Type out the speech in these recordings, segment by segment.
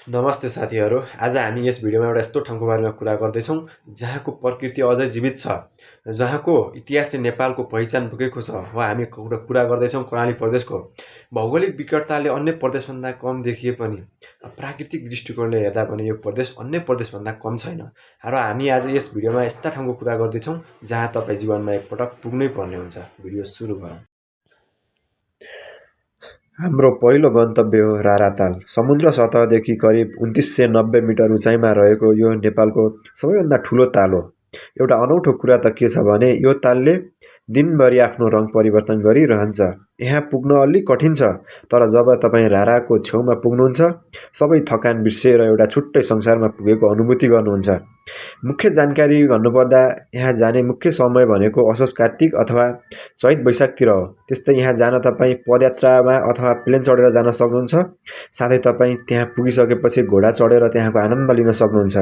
नमस्ते साथीहरू। आज हामी यस भिडियोमा एउटा यस्तो ठाउँको बारेमा कुरा गर्दैछौँ जहाँको प्रकृति अझै जीवित छ, जहाँको इतिहासले नेपालको पहिचान बोकेको छ। हामी कुरा गर्दैछौँ कर्णाली प्रदेशको। भौगोलिक विकटताले अन्य प्रदेशभन्दा कम देखिए पनि प्राकृतिक दृष्टिकोणले हेर्दा पनि यो प्रदेश अन्य प्रदेशभन्दा कम छैन। र हामी आज यस भिडियोमा यस्ता ठाउँको कुरा गर्दैछौँ जहाँ तपाईँ जीवनमा एकपटक पुग्नै पर्ने हुन्छ। भिडियो सुरु गरौँ। हाम्रो पहिलो गन्तव्य हो राराताल। समुद्र सतहदेखि करिब 2990 मिटर उचाइमा रहेको यो नेपालको सबैभन्दा ठुलो ताल हो। एउटा अनौठो कुरा त के छ भने यो तालले दिनभरि आफ्नो रङ परिवर्तन गरिरहन्छ। यहाँ पुग्न अलि कठिन छ, तर जब तपाईँ राराको छेउमा पुग्नुहुन्छ सबै थकान बिर्सेर एउटा छुट्टै संसारमा पुगेको अनुभूति गर्नुहुन्छ। मुख्य जानकारी भन्नुपर्दा यहाँ जाने मुख्य समय भनेको असोज कार्तिक अथवा चैत वैशाखतिर हो। त्यस्तै यहाँ जान तपाईँ पदयात्रामा अथवा प्लेन चढेर जान सक्नुहुन्छ। साथै तपाईँ त्यहाँ पुगिसकेपछि घोडा चढेर त्यहाँको आनन्द लिन सक्नुहुन्छ।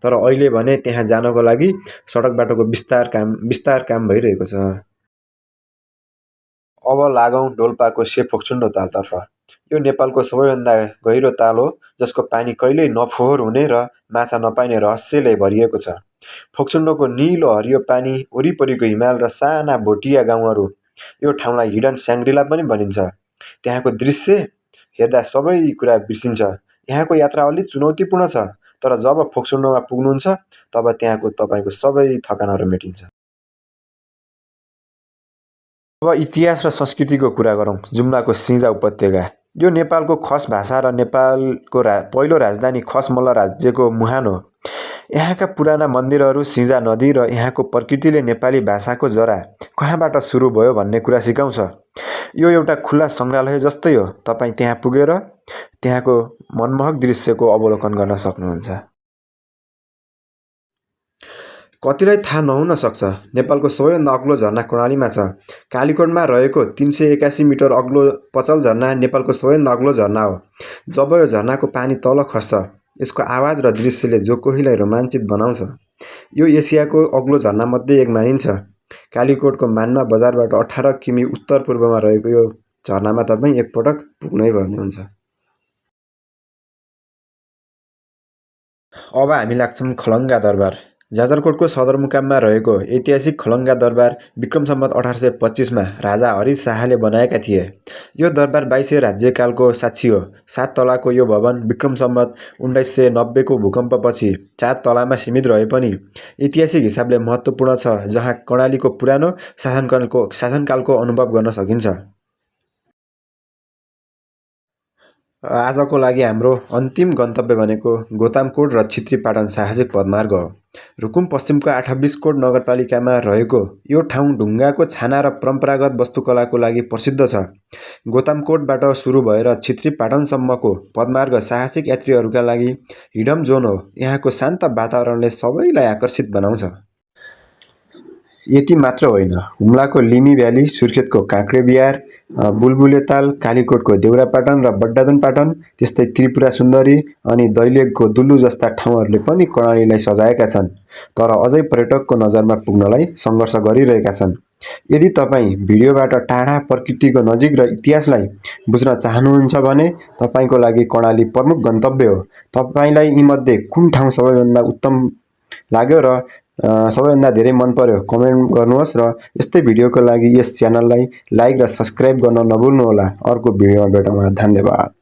तर अहिले भने त्यहाँ जानको लागि सडक बाटोको विस्तार काम भइरहेको छ। अब लागौँ डोल्पाको सेफोक्सुन्डो तालतर्फ। यो नेपालको सबैभन्दा गहिरो ताल हो, जसको पानी कहिल्यै नफोहोर हुने र माछा नपाइने रहस्यले भरिएको छ। फोक्सुन्डोको निलो हरियो पानी, वरिपरिको हिमाल र साना भोटिया गाउँहरू यो ठाउँलाई हिडन स्याङ्ग्रिला पनि भनिन्छ। त्यहाँको दृश्य हेर्दा सबै कुरा बिर्सिन्छ। यहाँको यात्रा अलि चुनौतीपूर्ण छ, तर जब फोक्सुन्डोमा पुग्नुहुन्छ तब त्यहाँको तपाईँको सबै थकानहरू मेटिन्छ। अब इतिहास र संस्कृतिको कुरा गरौँ। जुम्लाको सिङ्जा उपत्यका। यो नेपालको खस भाषा र नेपालको पहिलो राजधानी खस मल्ल राज्यको मुहान हो। यहाँका पुराना मन्दिरहरू, सिङ्जा नदी र यहाँको प्रकृतिले नेपाली भाषाको जरा कहाँबाट सुरु भयो भन्ने कुरा सिकाउँछ। यो एउटा खुला सङ्ग्रहालय जस्तै हो। तपाईँ त्यहाँ पुगेर त्यहाँको मनमोहक दृश्यको अवलोकन गर्न सक्नुहुन्छ। कतिलाई थाहा नहुन सक्छ, नेपालको सबैभन्दा अग्लो झरना कर्णालीमा छ। कालीकोटमा रहेको 381 मिटर अग्लो पचल झरना नेपालको सबैभन्दा अग्लो झरना हो। जब यो झरनाको पानी तल खस्छ, यसको आवाज र दृश्यले जो कोहीलाई रोमाञ्चित बनाउँछ। यो एसियाको अग्लो झरनामध्ये एक मानिन्छ। कालीकोटको मान्मा बजारबाट 18 किमि उत्तर पूर्वमा रहेको यो झरनामा तपाईँ एकपटक पुग्नै पर्ने हुन्छ। अब हामी लाग्छौँ खलङ्गा दरबार। जाजरकोटको सदरमुकाममा रहेको ऐतिहासिक खलङ्गा दरबार विक्रम सम्वत 1825 राजा हरि शाहले बनाएका थिए। यो दरबार 2200 राज्यकालको साक्षी हो। 7 तलाको यो भवन विक्रम सम्वत 1990 को भूकम्पपछि 4 तलामा सीमित रहे पनि ऐतिहासिक हिसाबले महत्त्वपूर्ण छ, जहाँ कर्णालीको पुरानो शासनकालको अनुभव गर्न सकिन्छ। आजको लागि हाम्रो अन्तिम गन्तव्य भनेको गोतामकोट र छित्रीपाटन साहसिक पदमार्ग हो। रुकुम पश्चिमको 28 कोट नगरपालिकामा रहेको यो ठाउँ ढुङ्गाको छाना र परम्परागत वास्तुकलाको लागि प्रसिद्ध छ। गोतामकोटबाट सुरु भएर छित्रीपाटनसम्मको पदमार्ग साहसिक यात्रीहरूका लागि हिडन जोन हो। यहाँको शान्त वातावरणले सबैलाई आकर्षित बनाउँछ। यति मात्र होइन, हुम्लाको लिमी भ्याली, सुर्खेतको काँक्रे बिहार, बुलबुले ताल, कालीकोटको देउरापाटन र बड्डादन पाटन, त्यस्तै त्रिपुरा सुन्दरी अनि दैलेखको दुल्लु जस्ता ठाउँहरूले पनि कर्णालीलाई सजाएका छन्, तर अझै पर्यटकको नजरमा पुग्नलाई सङ्घर्ष गरिरहेका छन्। यदि तपाईँ भिडियोबाट टाढा प्रकृतिको नजिक र इतिहासलाई बुझ्न चाहनुहुन्छ भने तपाईँको लागि कर्णाली प्रमुख गन्तव्य हो। तपाईँलाई यीमध्ये कुन ठाउँ सबैभन्दा उत्तम लाग्यो र सबैभन्दा धेरै मन पर्यो कमेन्ट गर्नुहोस् र यस्तै भिडियोको लागि यस च्यानललाई लाइक र सब्स्क्राइब गर्न नभुल्नुहोला। अर्को भिडियोमा भेटौँ। धन्यवाद।